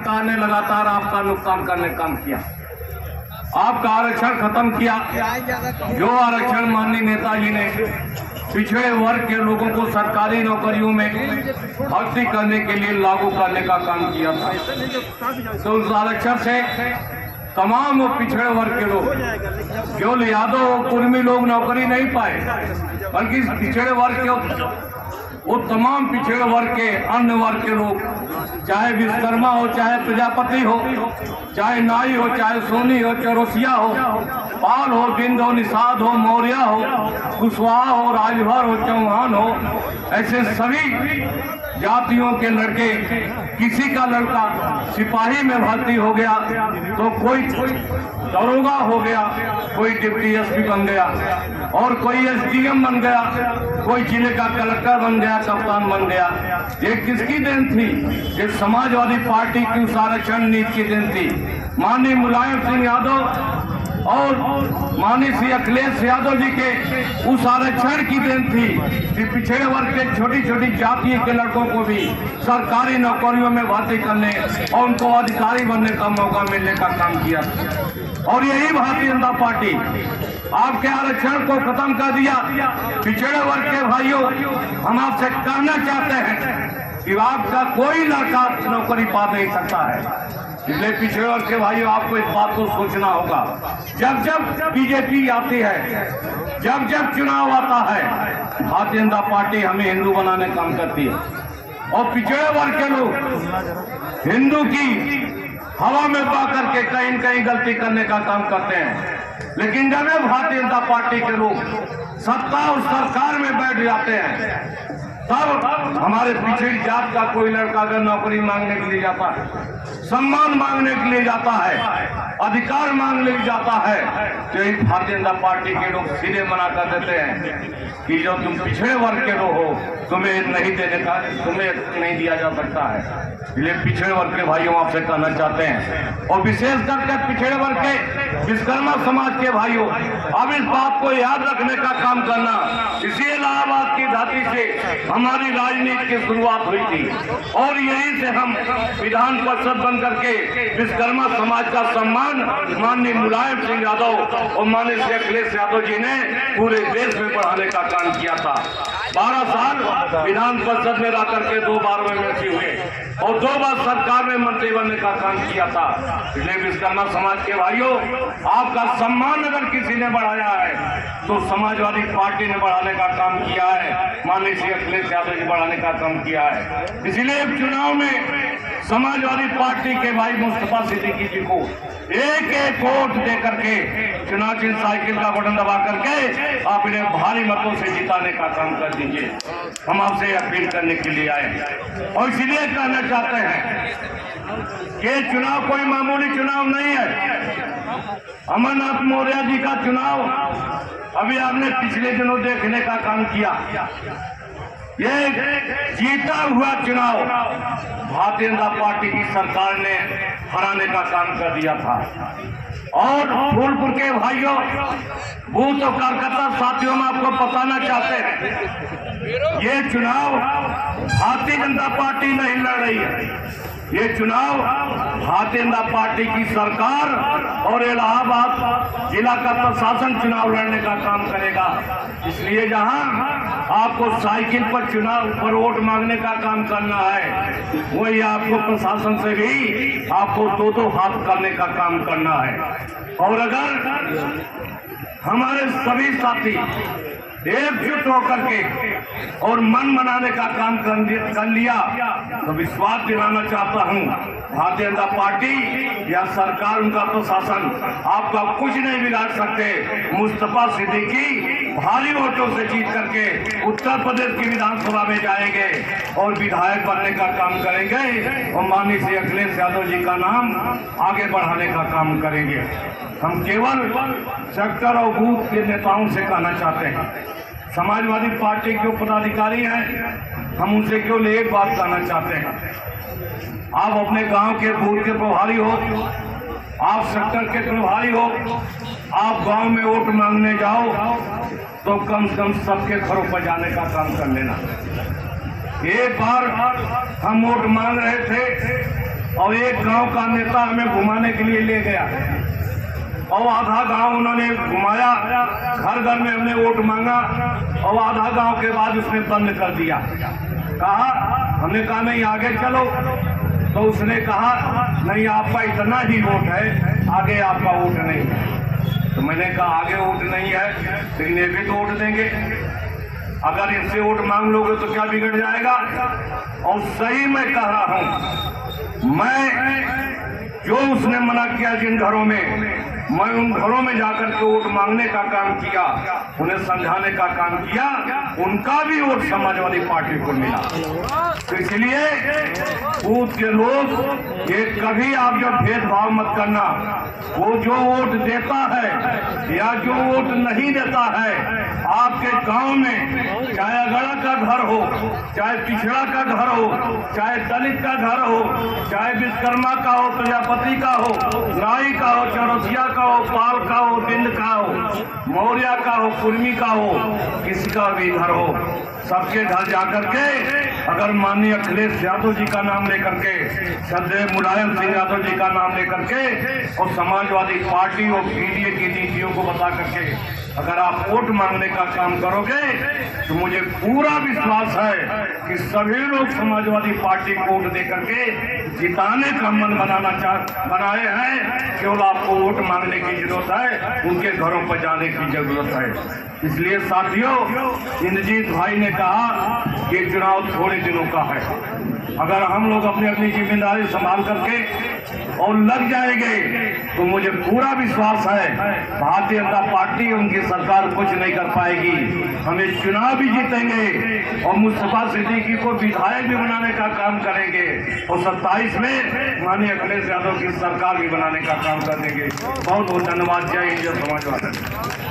सरकार ने लगातार आपका नुकसान करने का काम किया, आपका आरक्षण खत्म किया। जो आरक्षण माननीय नेताजी ने पिछड़े वर्ग के लोगों को सरकारी नौकरियों में भर्ती करने के लिए लागू करने का काम किया था, तो उस आरक्षण से तमाम वो पिछड़े वर्ग के लोग, केवल यादव कुर्मी लोग नौकरी नहीं पाए, बल्कि पिछड़े वर्ग के वो तमाम पिछड़े वर्ग के अन्य वर्ग के लोग, चाहे विश्वकर्मा हो, चाहे प्रजापति हो, चाहे नाई हो, चाहे सोनी हो, चौरसिया हो, पाल हो, बिंद हो, निषाद हो, मौर्य हो, कुशवाहा हो, राजभर हो, चौहान हो, ऐसे सभी जातियों के लड़के, किसी का लड़का सिपाही में भर्ती हो गया तो कोई दरोगा हो गया, कोई डिप्टी एसपी बन गया, और कोई एसडीएम बन गया, कोई जिले का कलेक्टर बन गया, कप्तान बन गया। ये किसकी देन थी? ये समाजवादी पार्टी की उस आरक्षण नीति की देन थी। माननीय मुलायम सिंह यादव और माननीय श्री अखिलेश यादव जी के उस आरक्षण की देन थी कि पिछड़े वर्ग के छोटी छोटी जाति के लड़कों को भी सरकारी नौकरियों में भर्ती करने और उनको अधिकारी बनने का मौका मिलने का काम किया। और यही भारतीय जनता पार्टी आपके आरक्षण को खत्म कर दिया। पिछड़े वर्ग के भाइयों, हम आपसे कहना चाहते हैं कि आपका कोई लड़का नौकरी पा नहीं सकता है, इसलिए पिछड़े वर्ग के भाइयों आपको इस बात को सोचना होगा। जब जब बीजेपी आती है, जब जब चुनाव आता है, भारतीय जनता पार्टी हमें हिंदू बनाने का काम करती है, और पिछड़े वर्ग के लोग हिंदू की हवा में पा करके कहीं न कहीं गलती करने का काम करते हैं। लेकिन जब भारतीय जनता पार्टी के लोग सत्ता और सरकार में बैठ जाते हैं, तब हमारे पिछड़ी जात का कोई लड़का अगर नौकरी मांगने के लिए जाता है, सम्मान मांगने के लिए जाता है, अधिकार मांगने के लिए जाता है, तो ये भारतीय जनता पार्टी के लोग सीधे मना कर देते हैं कि जो तुम पिछड़े वर्ग के लोग हो, तुम्हें नहीं देने का, तुम्हें नहीं दिया जा सकता है। इसलिए पिछड़े वर्ग के भाइयों आपसे कहना चाहते हैं, और विशेष करके पिछड़े वर्ग के विश्वकर्मा समाज के भाइयों, अब इस बात को याद रखने का काम करना। इसी इलाहाबाद की धरती से हमारी राजनीति की शुरुआत हुई थी, और यहीं से हम विधान परिषद बन करके विश्वकर्मा समाज का सम्मान माननीय मुलायम सिंह यादव और माननीय श्री अखिलेश यादव जी ने पूरे देश में बढ़ाने का काम किया था। 12 साल विधान परिषद में रह करके 2 बार में मंत्री हुए और 2 बार सरकार में मंत्री बनने का काम किया था। इसलिए विश्वकर्मा समाज के भाइयों, आपका सम्मान अगर किसी ने बढ़ाया है तो समाजवादी पार्टी ने बढ़ाने का काम किया है, माननीय श्री अखिलेश यादव जी बढ़ाने का काम किया है। इसलिए चुनाव में समाजवादी पार्टी के भाई मुस्तफा सिद्दीकी जी को एक एक वोट दे करके चुनाव चिन्ह साइकिल का बटन दबा करके आप इन्हें भारी मतों से जिताने का काम कर दीजिए। हम आपसे अपील करने के लिए आए, और इसलिए कहना चाहते हैं कि चुनाव कोई मामूली चुनाव नहीं है। अमरनाथ मौर्य जी का चुनाव अभी आपने पिछले दिनों देखने का काम किया। ये जीता हुआ चुनाव भारतीय जनता पार्टी की सरकार ने हराने का काम कर दिया था। और फूलपुर के भाइयों, बूथ और कार्यकर्ता साथियों, में आपको बताना चाहते हैं, ये चुनाव भारतीय जनता पार्टी नहीं लड़ रही है। ये चुनाव भारतीय जनता पार्टी की सरकार और इलाहाबाद जिला का प्रशासन चुनाव लड़ने का काम करेगा। इसलिए जहां आपको साइकिल पर चुनाव पर वोट मांगने का काम करना है, वही आपको प्रशासन से भी आपको 2-2 हाथ करने का काम करना है। और अगर हमारे सभी साथी एकजुट होकर के और मन मनाने का काम कर लिया तो विश्वास दिलाना चाहता हूं, भारतीय जनता पार्टी या सरकार, उनका प्रशासन आपका कुछ नहीं बिगाड़ सकते। मुस्तफा सिद्दीकी भारी वोटों से जीत करके उत्तर प्रदेश की विधानसभा में जाएंगे और विधायक बनने का काम करेंगे, और माननीय श्री अखिलेश यादव जी का नाम आगे बढ़ाने का काम करेंगे। हम केवल सेक्टर और बूथ के नेताओं से कहना चाहते हैं, समाजवादी पार्टी के पदाधिकारी हैं, हम उनसे केवल एक बात कहना चाहते हैं, आप अपने गांव के बूथ के प्रभारी हो, आप सेक्टर के प्रभारी हो, आप गांव में वोट मांगने जाओ तो कम से कम सबके घरों पर जाने का काम कर लेना। एक बार हम वोट मांग रहे थे और एक गांव का नेता हमें घुमाने के लिए ले गया और आधा गांव उन्होंने घुमाया, घर घर में हमने वोट मांगा और आधा गांव के बाद उसने बंद कर दिया। कहा, हमने कहा नहीं आगे चलो, तो उसने कहा नहीं आपका इतना ही वोट है, आगे आपका वोट नहीं है। तो मैंने कहा आगे वोट नहीं है लेकिन ये भी तो वोट देंगे, अगर इससे वोट मांग लोगे तो क्या बिगड़ जाएगा। और सही मैं कह रहा हूं, मैं जो उसने मना किया जिन घरों में, मैं उन घरों में जाकर के वोट मांगने का काम किया, उन्हें समझाने का काम किया, उनका भी वोट समाजवादी पार्टी को मिला। तो इसलिए बूथ के लोग ये कभी आप जब भेदभाव मत करना, वो जो वोट देता है या जो वोट नहीं देता है आपके गांव में, चाहे अगड़ा का घर हो, चाहे पिछड़ा का घर हो, चाहे दलित का घर हो, चाहे विश्वकर्मा का हो, प्रजापति का हो, राई का हो, चौरसिया का हो, पाल का हो, बिंद का हो, मौर्य का हो, कुर्मी का हो, किसी का भी घर हो, सबके घर जाकर के अगर माननीय अखिलेश यादव जी का नाम लेकर के, श्रद्धेय मुलायम सिंह यादव जी का नाम लेकर के और समाजवादी पार्टी और पीडीए की नीतियों को बता करके अगर आप वोट मांगने का काम करोगे तो मुझे पूरा विश्वास है कि सभी लोग समाजवादी पार्टी को वोट देकर के जिताने का मन बनाए हैं। केवल आपको वोट मांगने की जरूरत है, उनके घरों पर जाने की जरूरत है। इसलिए साथियों, इंद्रजीत भाई ने कहा कि चुनाव थोड़े दिनों का है, अगर हम लोग अपनी अपनी जिम्मेदारी संभाल करके और लग जाएंगे तो मुझे पूरा विश्वास है भारतीय जनता पार्टी उनकी सरकार कुछ नहीं कर पाएगी। हमें चुनाव भी जीतेंगे और मुस्तफा सिद्दीकी को विधायक भी बनाने का काम करेंगे और 27 में माननीय अखिलेश यादव की सरकार भी बनाने का काम करेंगे। बहुत बहुत धन्यवाद। जय हिंद, जय समाजवादी।